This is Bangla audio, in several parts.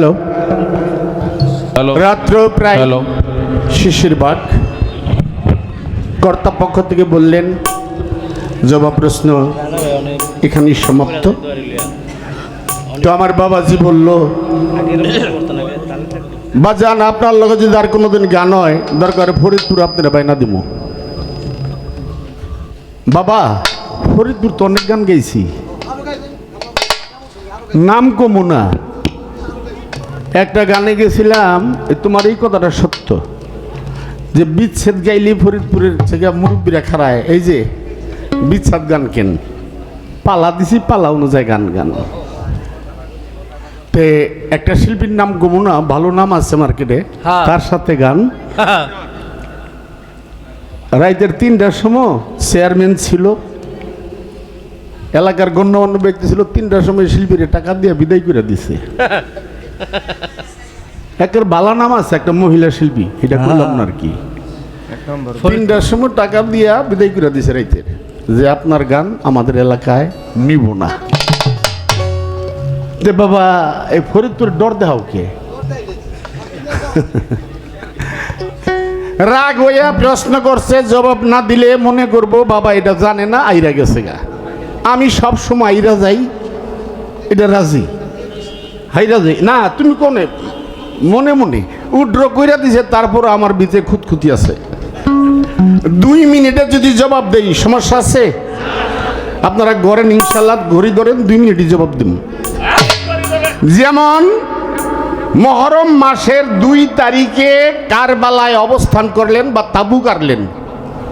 হ্যালো হ্যালো রাত্র প্রায় হ্যালো শিশির বাগ কর্তা পক্ষ থেকে বললেন জবাব প্রশ্ন এখানেই সমাপ্ত। তো আমার বাবাজি বলল, বাজান আপনার লগে যদি আর কোনোদিন গান হয় দরকার ফরিদপুর আপনারা বাইনা দিব। বাবা ফরিদপুর তো অনেক গান গাইছি, নাম কমু না। একটা গানে গেছিলাম, তোমার এই কথাটা সত্য যে বিচ্ছেদ গাইলে ফরিদপুরের থেকে মুরব্বীরা খারায়, এই যে বিচ্ছেদ গান কেন পালা দিছি, পালা অনুযায়ী গান গান। তে একটা শিল্পীর নাম গমুনা, ভালো নাম আছে মার্কেটে, তার সাথে গান। রাইতের 3টার সময় চেয়ারম্যান ছিল, এলাকার গণ্যমান্য ব্যক্তি ছিল, 3টার সময় শিল্পীরা টাকা দিয়ে বিদায় করে দিছে। একের বালা নাম আছে একটা মহিলা শিল্পী, এটা করলাম না আর কি। 3টার সময় টাকা দিয়া বিদায় করে দিছে রাইতের, যে আপনার গান আমাদের এলাকায় নিব না। যে বাবা এই ফরিদপুর ডর দেখাও কে? রাগ হইয়া প্রশ্ন করছে, জবাব না দিলে মনে করবো বাবা এটা জানে না, আইরা গেছে গা। আমি সব সময় আইরা যাই, এটা রাজি হাইরা যাই না। তুমি কোনে মনে মনে উড্র কইরা দিছে, তারপর আমার বিচে খুঁতখুতি আছে। 2 মিনিটে যদি জবাব দেই সমস্যা আছে? আপনারা গড়েন ইনশাল্লাহ, ঘড়ি ধরেন 2 মিনিটই জবাব দিন। যেমন মহরম মাসের 2 তারিখে কারবালায় অবস্থান করলেন বা তাবু কাটলেন।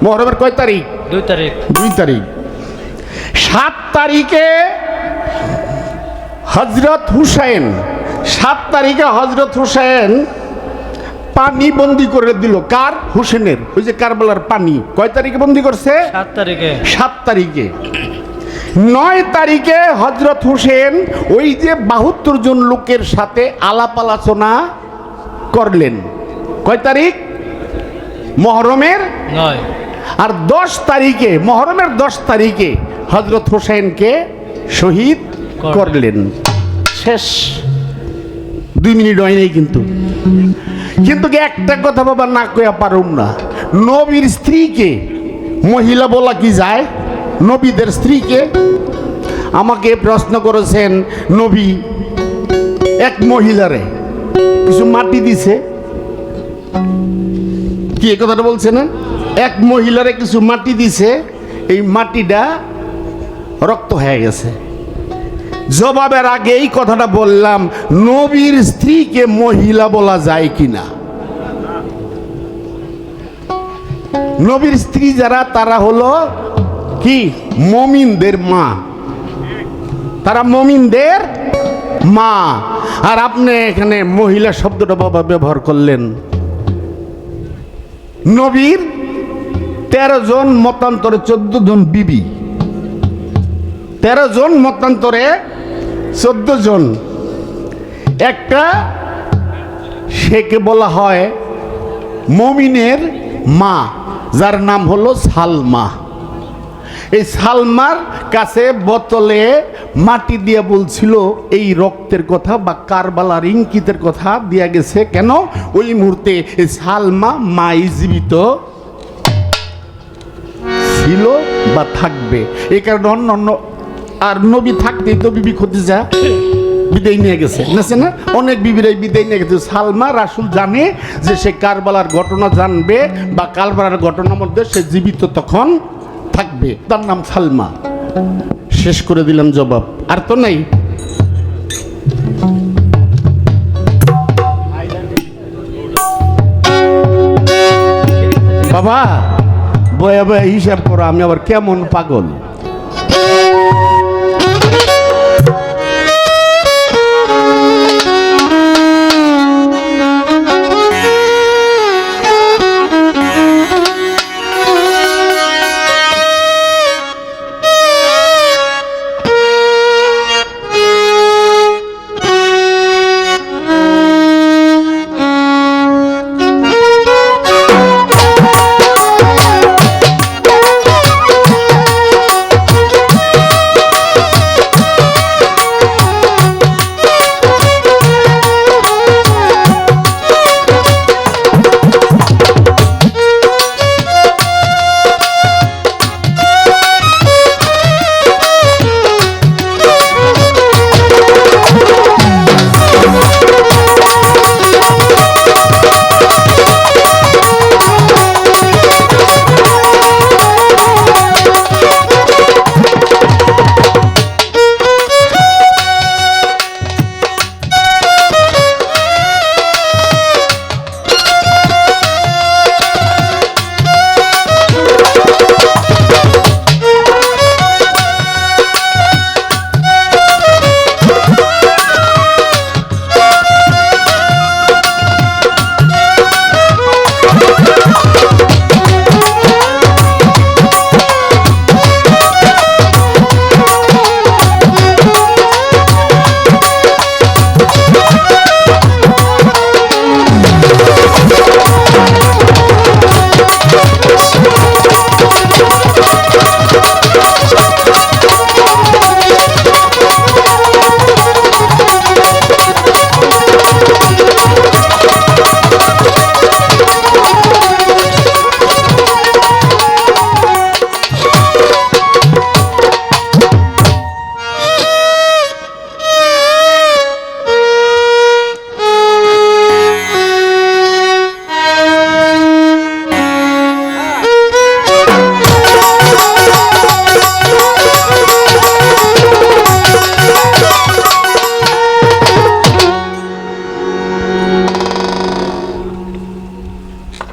মহরমের কয় তারিখ? 2 তারিখ। 2 তারিখ। 7 তারিখে হজরত হুসাইন, 7 তারিখে হজরত হুসাইন পানি বন্দি করে দিল। কার? হুসেনের। ওই যে কারবালার পানি কয় তারিখে বন্দি করছে? 7 তারিখে। 7 তারিখে। 9 তারিখে হজরত হুসেন ওই যে 72 জন লোকের সাথে আলাপ আলোচনা করলেন। কয় তারিখ? মহরমের 9। আর 10 তারিখে, মহরমের 10 তারিখে হজরত হুসেনকে শহীদ করলেন। শেষ। 2 মিনিট হয় নাই কিন্তু। কিন্তু একটা কথা বাবা না কইয়া পারুম না, নবীর স্ত্রীকে মহিলা বলা কি যায়? নবীদের স্ত্রীকে। আমাকে প্রশ্ন করেছেন, নবী এক মহিলারে কিছু মাটি দিছে, কি এই কথাটা বলছে না? এক মহিলারে কিছু মাটি দিছে, এই মাটিটা রক্ত হয়ে গেছে। জবাবের আগে এই কথাটা বললাম, নবীর স্ত্রীকে মহিলা বলা যায় কিনা? নবীর স্ত্রী যারা, তারা হলো কি? মুমিনদের মা। তারা মুমিনদের মা। আর আপনি এখানে মহিলা শব্দটা বাবা ব্যবহার করলেন। নবীর 13 জন মতান্তরে 14 জন বিবি, 13 জন মতান্তরে 14 জন। একটা সেকে বলা হয় মুমিনের মা, যার নাম হলো সালমা। এই সালমার কাছে বোতলে মাটি দিয়ে বলছিল এই রক্তের কথা বা কারবালার ইঙ্কিতের কথা দিয়া গেছে। কেন? ওই মুহূর্তে এই সালমা মাই জীবিত ছিল বা থাকবে, এই কারণে অন্য আর নবী থাকতেই তো বিবি খদিজা বিদায় নিয়ে গেছে না? অনেক বিবিরাই বিদায় নিয়ে গেছে। সালমা রাসূল জানে যে সে কারবালার ঘটনা জানবে বা কারবালার ঘটনার মধ্যে সে জীবিত তখন থাকবে, তার নাম সালমা। শেষ করে দিলাম জবাব, আর তো নাই। বাবা বয়া বয়া হিসাব করো, আমি আবার কেমন পাগল।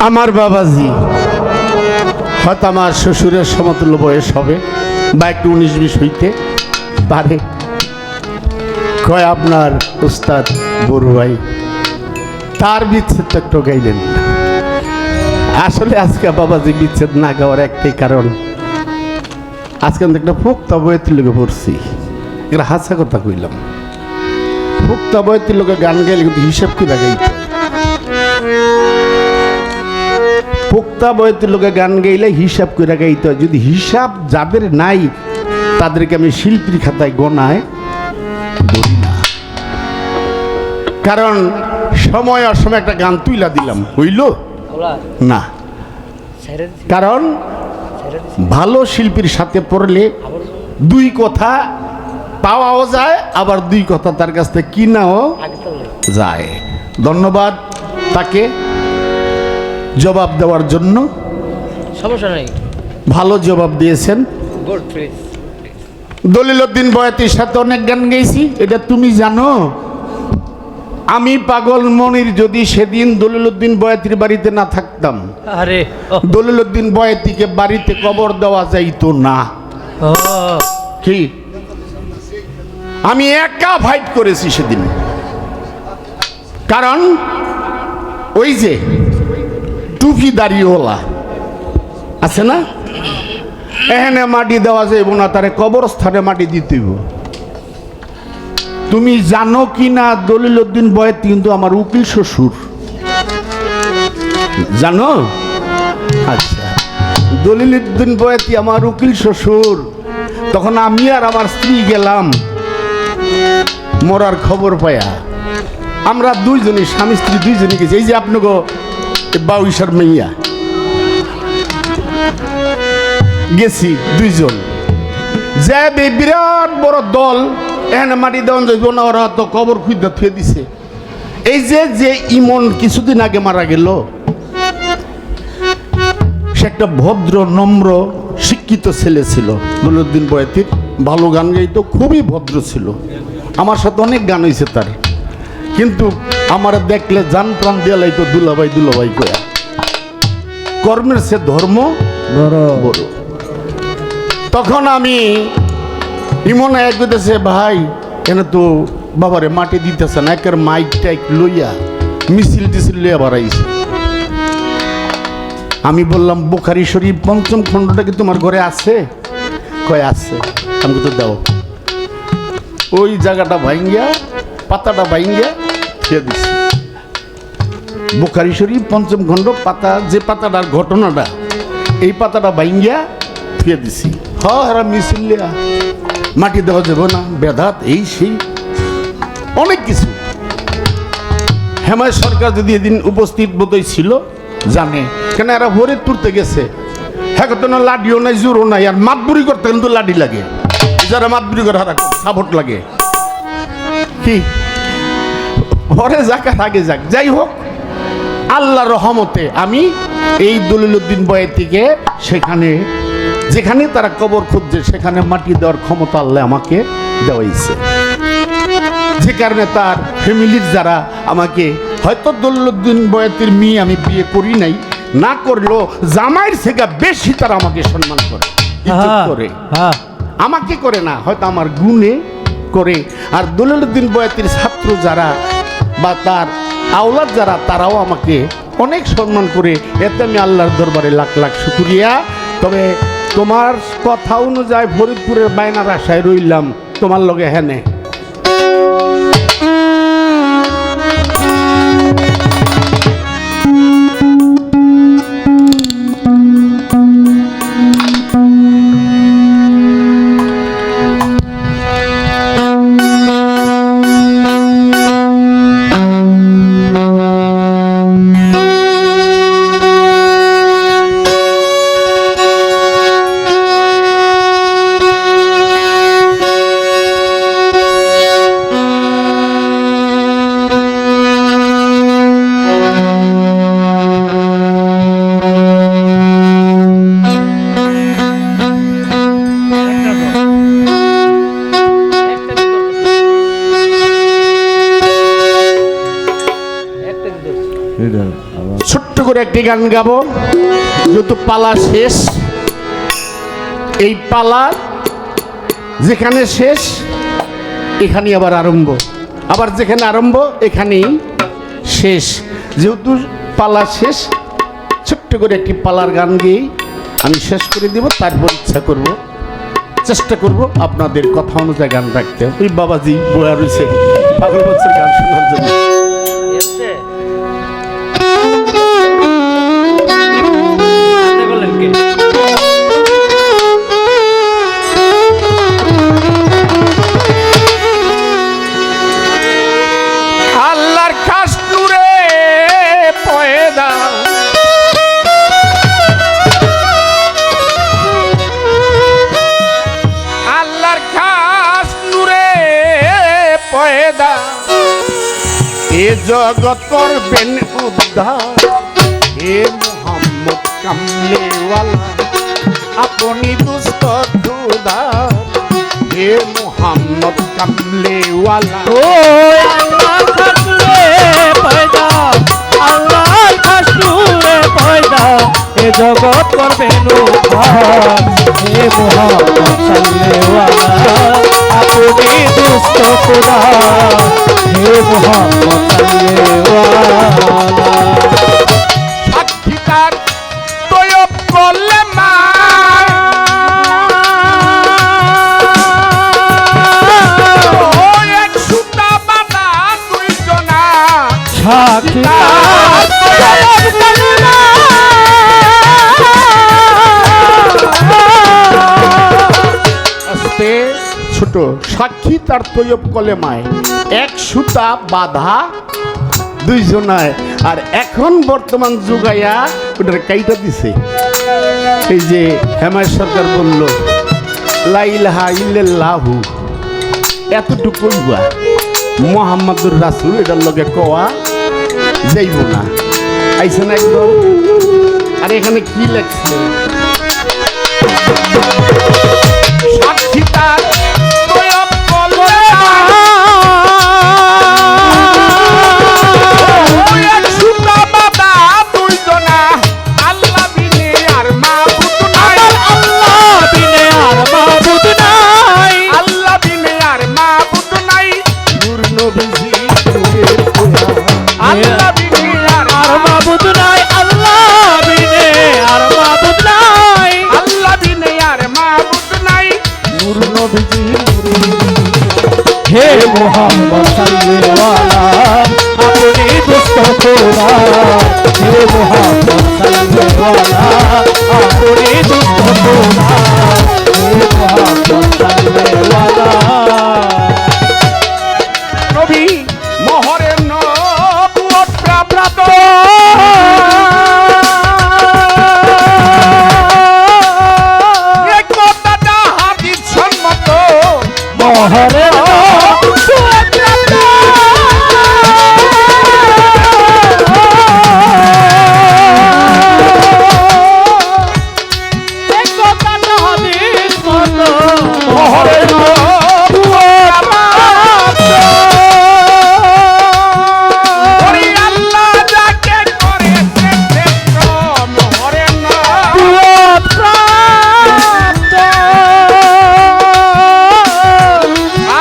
আমার বাবাজি হয়তো আমার শ্বশুরের সমতুল্য বয়স হবে বা একটু 19-20 হইতে পারে। কয় আপনার উস্তাদ বড় ভাই তার বিচ্ছেদ তো একটু গাইলেন না। আসলে আজকে বাবাজি বিচ্ছেদ না গাওয়ার একটাই কারণ, আজকে আমি একটা পোক্তা বইয়ের লোকে পড়ছি, এটা হাসা কথা কইলাম। পোক্তা বইয়ের লোকে গান গাইলে কিন্তু হিসাব করে গাইতে, পোক্তা বইয়ের লোকে গান গাইলে হিসাব করে গাইতে হয়। যদি হিসাব যাদের নাই তাদেরকে আমি শিল্পীর খাতায় গণায় ধরি না। কারণ সময় অসময় একটা গান তুইলা দিলাম, হইল না। কারণ ভালো শিল্পীর সাথে পড়লে দুই কথা পাওয়াও যায়, আবার দুই কথা তার কাছ থেকে কিনাও যায়। ধন্যবাদ তাকে জবাব দেওয়ার জন্য, সমস্যা নাই, ভালো জবাব দিয়েছেন। দলিল উদ্দিন বয়াতির সাথে অনেক গান গেয়েছি, এটা তুমি জানো। আমি পাগল মনির যদি সেদিন দলিল উদ্দিন বয়াতির বাড়িতে না থাকতাম, আরে দলিল উদ্দিন বয়াতিকে বাড়িতে কবর দেওয়া যাইতো না। কি আমি একা ফাইট করেছি সেদিন। কারণ ওই যে টুপি দাড়িওয়ালা আছে না, এখানে মাটি দেওয়া যাইব না, তারে কবরস্থানে মাটি দিতে হইব। তুমি জানো কি না দলিল উদ্দিন বয়াতি কিন্তু আমার উকিল শ্বশুর, জানো? আচ্ছা, দলিল উদ্দিন বয়াতি আমার উকিল শ্বশুর। তখন আমি আর আমার স্ত্রী গেলাম মরার খবর পায়া, আমরা দুইজনই স্বামী স্ত্রী দুইজনই গেছি। এই যে আপনাকে বাউইশার মেইয়া গেছি দুইজন, যে বিরাট বড় দল, এখানে মাটি দেওয়ান যাইব না, ওরা তো কবর খুঁজতে থুয়ে দিছে। এই যে ইমন কিছুদিন আগে মারা গেল, সে একটা ভদ্র নম্র শিক্ষিত ছেলে ছিল। দলিলউদ্দিন বয়াতির ভালো গান গাইতো, খুবই ভদ্র ছিল। আমার সাথে অনেক গান হয়েছে তার, কিন্তু আমার দেখলে জান প্রাণ দিয়ে লাইতো দুলাভাই দুলাভাই কয়া। কর্মের সে ধর্ম বড়। তখন আমি ইমন এক করতেছে, ভাই এনে তো বাবারে মাটি দিতেছে না, একের মাইক টাইক লইয়া মিছিল টিছিল লইয়া বাড়াইছে। আমি বললাম বুখারী শরীফ ৫ম খণ্ডটা কি তোমার ঘরে আছে? কয় আছে। আমি তো দাও। ওই জায়গাটা ভাঙ্গিয়া পাতাটা ভাঙ্গিয়া খেয়ে দিছি। বুখারী শরীফ ৫ম খণ্ড পাতা, যে পাতাটার ঘটনাটা, এই পাতাটা ভাঙ্গিয়া খেয়ে দিছি। হ্যাঁ মিছিল লিয়া মাটি দেওয়া যাবে না, বেদাত, এই সেই অনেক কিছু। হেমায় সরকার যদি এদিন উপস্থিত বোধহয় ছিল, জানে কেন এরা ভোরের তুলতে গেছে। হ্যাঁ তো না লাডিও নাই, জোরও নাই, আর মাতবুরি করতে কিন্তু লাডি লাগে, যারা মাতবুরি করে হারা সাপোর্ট লাগে। কি পরে যাক আর আগে যাক, যাই হোক, আল্লাহর রহমতে আমি এই দলিল উদ্দিন বয়াতিকে সেখানে যেখানে তারা কবর খুঁজছে সেখানে মাটি দেওয়ার ক্ষমতা আল্লাহ আমাকে দেওয়াইছে। যে কারণে তার ফ্যামিলির যারা আমাকে, হয়তো দলিল উদ্দিন বয়াতির মেয়ে আমি বিয়ে করি নাই, না করলেও জামাইয়ের থেকে বেশি তারা আমাকে সম্মান করে, ইজ্জত করে। আমাকে করে না, হয়তো আমার গুণে করে। আর দলিল উদ্দিন বয়াতির ছাত্র যারা বা তার আওলাদ যারা, তারাও আমাকে অনেক সম্মান করে। এতে আমি আল্লাহর দরবারে লাখ লাখ শুকরিয়া। তবে তোমার কথা অনুযায়ী ফরিদপুরের বায়নার আশায় রইলাম তোমার লগে। হ্যাঁ করে একটি গান গাবো, যেহেতু পালা শেষ। এই পালা যেখানে শেষ এখানেই আবার আরম্ভ, আবার যেখানে আরম্ভ এখানেই শেষ। যেহেতু পালা শেষ, ছোট্ট করে একটি পালার গান গেয়েই আমি শেষ করে দিব। তারপর ইচ্ছা করব, চেষ্টা করব আপনাদের কথা অনুযায়ী গান রাখতে। ওই বাবাজি বয়া রয়েছে পাগল বছর গান শোনার জন্য। এসছে? আপনি বললেন কে? আল্লাহর খাস নূরে পয়দা, আল্লাহর খাস নূরে পয়দা, এ জগৎ করবেন উদ্ধার। হে মোহাম্মদ কামলেওয়ালা, আপনি দুস্থ খুদার। হে মোহাম্মদ কামলেওয়ালা, ও আল্লাহ খাসুরে পয়দা, আল্লাহ খাসুরে পয়দা, এ জগৎ করবেন উদ্ধার। হে মুহাম্মদ সাল্লেওয়ালা, আপনি দুষ্ট খোদা। হে মুহাম্মদ সাল্লেওয়ালা, সাক্ষী তার তৈয়ব করলে মা, ও এক সুতা বাঁধা দুইজনা। সাক্ষী আস্তে ছোট, সাক্ষী তার তৈয়ব কলেমায়, এক সুতা বাঁধা দুইজনায়। আর এখন বর্তমান যুগাইয়া ওটার কাইটা দিছে। এই যে হেমায় সরকার বলল লা ইলাহা ইল্লাল্লাহু, এতটুকুই বা মুহাম্মাদুর রাসূল, এটার লগে কোয়া যাইব না। আইছে না একদম। আর এখানে কি লেখছে? সাক্ষী তার তৈয়ব কলেমা, ও এক সুতা বাঁধা দুইজনা। আল্লাহ বিনে আর মাবুদ নাই, আল্লাহ বিনে আর মাবুদ নাই, আল্লাহ বিনে আর মাবুদ নাই। নূর নবীজি নূরের খোদা, আল্লাহ বিনে আর আর মাবুদ নাই, আল্লাহ বিনে আর মাবুদ নাই, আল্লাহ বিনে আর মাবুদ নাই। নূর নবীজি হে মুহাম্মদ সাল্লেওয়ালা, আপনি দুষ্ট খোদা। হে মুহাম্মদ সাল্লেওয়ালা, আপনি দুষ্ট খোদা। হে মুহাম্মদ সাল্লেওয়ালা, নবী মোহরের নবুয়ত প্রাপ্ত, এই কথাটা হাদিস সম্মত। মোহরের নবুয়ত প্রাপ্ত, এক কথাটা হাদিস মতো। মোহরের নবুয়ত প্রাপ্ত। ওরে আল্লাহ যাকে করেছে শ্রেষ্ঠ, মোহরের নবুয়ত প্রাপ্ত,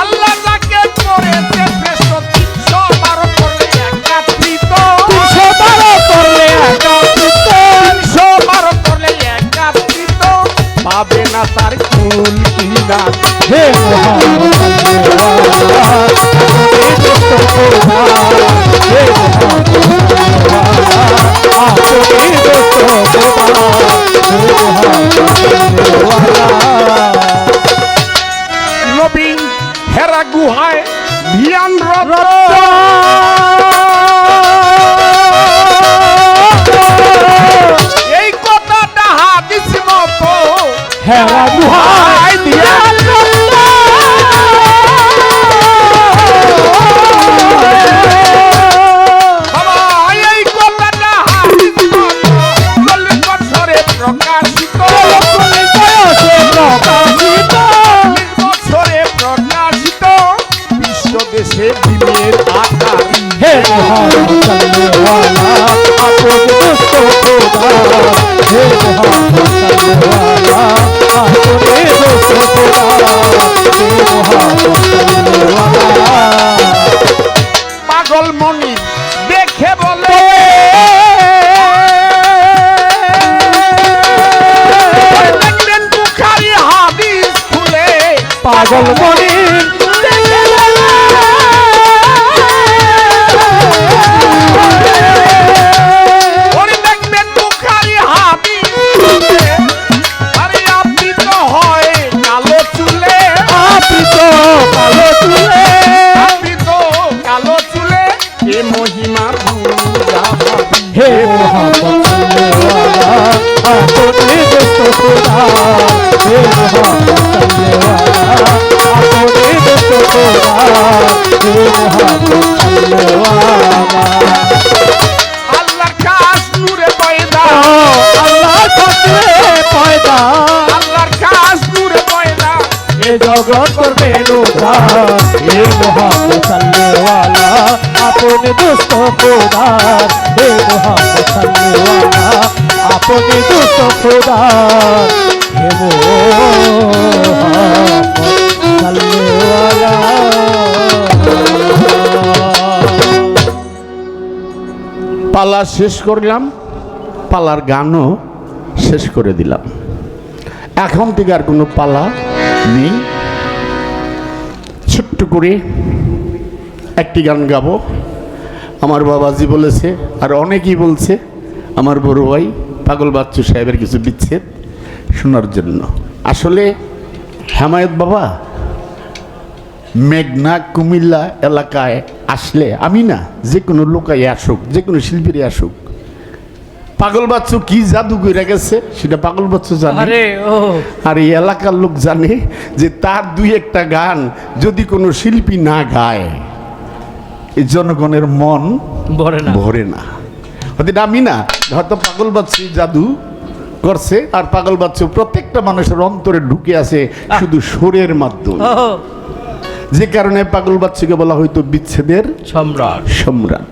আল্লাহ যাকে করেছে শ্রেষ্ঠ। 312 করলে একাত্রিত, 312 করলে একাত্রিত, 312 করলে একাত্রিত, পাবে না তার কুল কিনা। হে মুহাম্মদ সাল্লেওয়ালা, আপনি দুষ্ট খোদা। হে মুহাম্মদ সাল্লেওয়ালা, আপনি দুষ্ট খোদা। হে মুহাম্মদ সাল্লেওয়ালা, নবী হেরা গুহায় ধ্যানরত, এই কথাটা হাদিস মতো। হেরা গুহায় বাবা, এই কথাটা হাদিস মতো। 40 বছরে প্রকাশিত, 40 বছরে প্রকাশিত, বিশ্ব দেশে দিনের আকার। হে মুহাম্মদ সাল্লেওয়ালা, আপনি দুষ্ট পাগল মনির ওরে দেখবে মুখারি হাবি আরে আপনি তো হয় কালো চুলে আপনি তো কালো চুলে আপনি তো কালো চুলে এ মহিমা ভুলা ভাবি। হে মোহাম্মদ সাল্লেওয়ালা আপনি দোস্ত খোদা হে মোহাম্মদ সাল্লেওয়ালা আপনি দোস্ত খোদা হে মোহাম্মদ সাল্লেওয়ালা আল্লাহর কাশ নূরে পয়দা আল্লাহ থাকলে পয়দা আল্লাহর কাশ নূরে পয়দা এ জগৎ করবে উদ্ধার হে মোহাম্মদ সাল্লেওয়ালা আপনি দোস্ত খোদা হে মোহাম্মদ সাল্লেওয়ালা আপনি দোস্ত খোদা হে মোহাম্মদ সাল্লেওয়ালা পালা শেষ করলাম, পালার গানও শেষ করে দিলাম। এখন থেকে আর কোনো পালা নেই। ছোট্ট করে একটি গান গাবো। আমার বাবাজি বলেছে, আর অনেকেই বলছে, আমার বড় ভাই পাগল বাচ্চু সাহেবের কিছু বিচ্ছেদ শোনার জন্য। আসলে হেমায়েত বাবা মেঘনা কুমিল্লা এলাকায় আসলে আমি না, যে কোনো লোকাই আসুক, যে কোনো শিল্পীরই আসুক, পাগল বাচ্চু কি জাদু করে গেছে সেটা পাগল বাচ্চু জানে, আরে ও আর এই এলাকার লোক জানে যে তার দুই একটা গান যদি কোনো শিল্পী না গায় এই জনগণের মন বলে না ভরে না। হয়তো আমি না, হয়তো পাগল বাচ্চু জাদু করছে, আর পাগল বাচ্চু প্রত্যেকটা মানুষের অন্তরে ঢুকে আছে শুধু সুরের মাধ্যমে, ও যে কারণে পাগল বাচ্চুকে বলা হয়তো বিচ্ছেদের সম্রাট সম্রাট।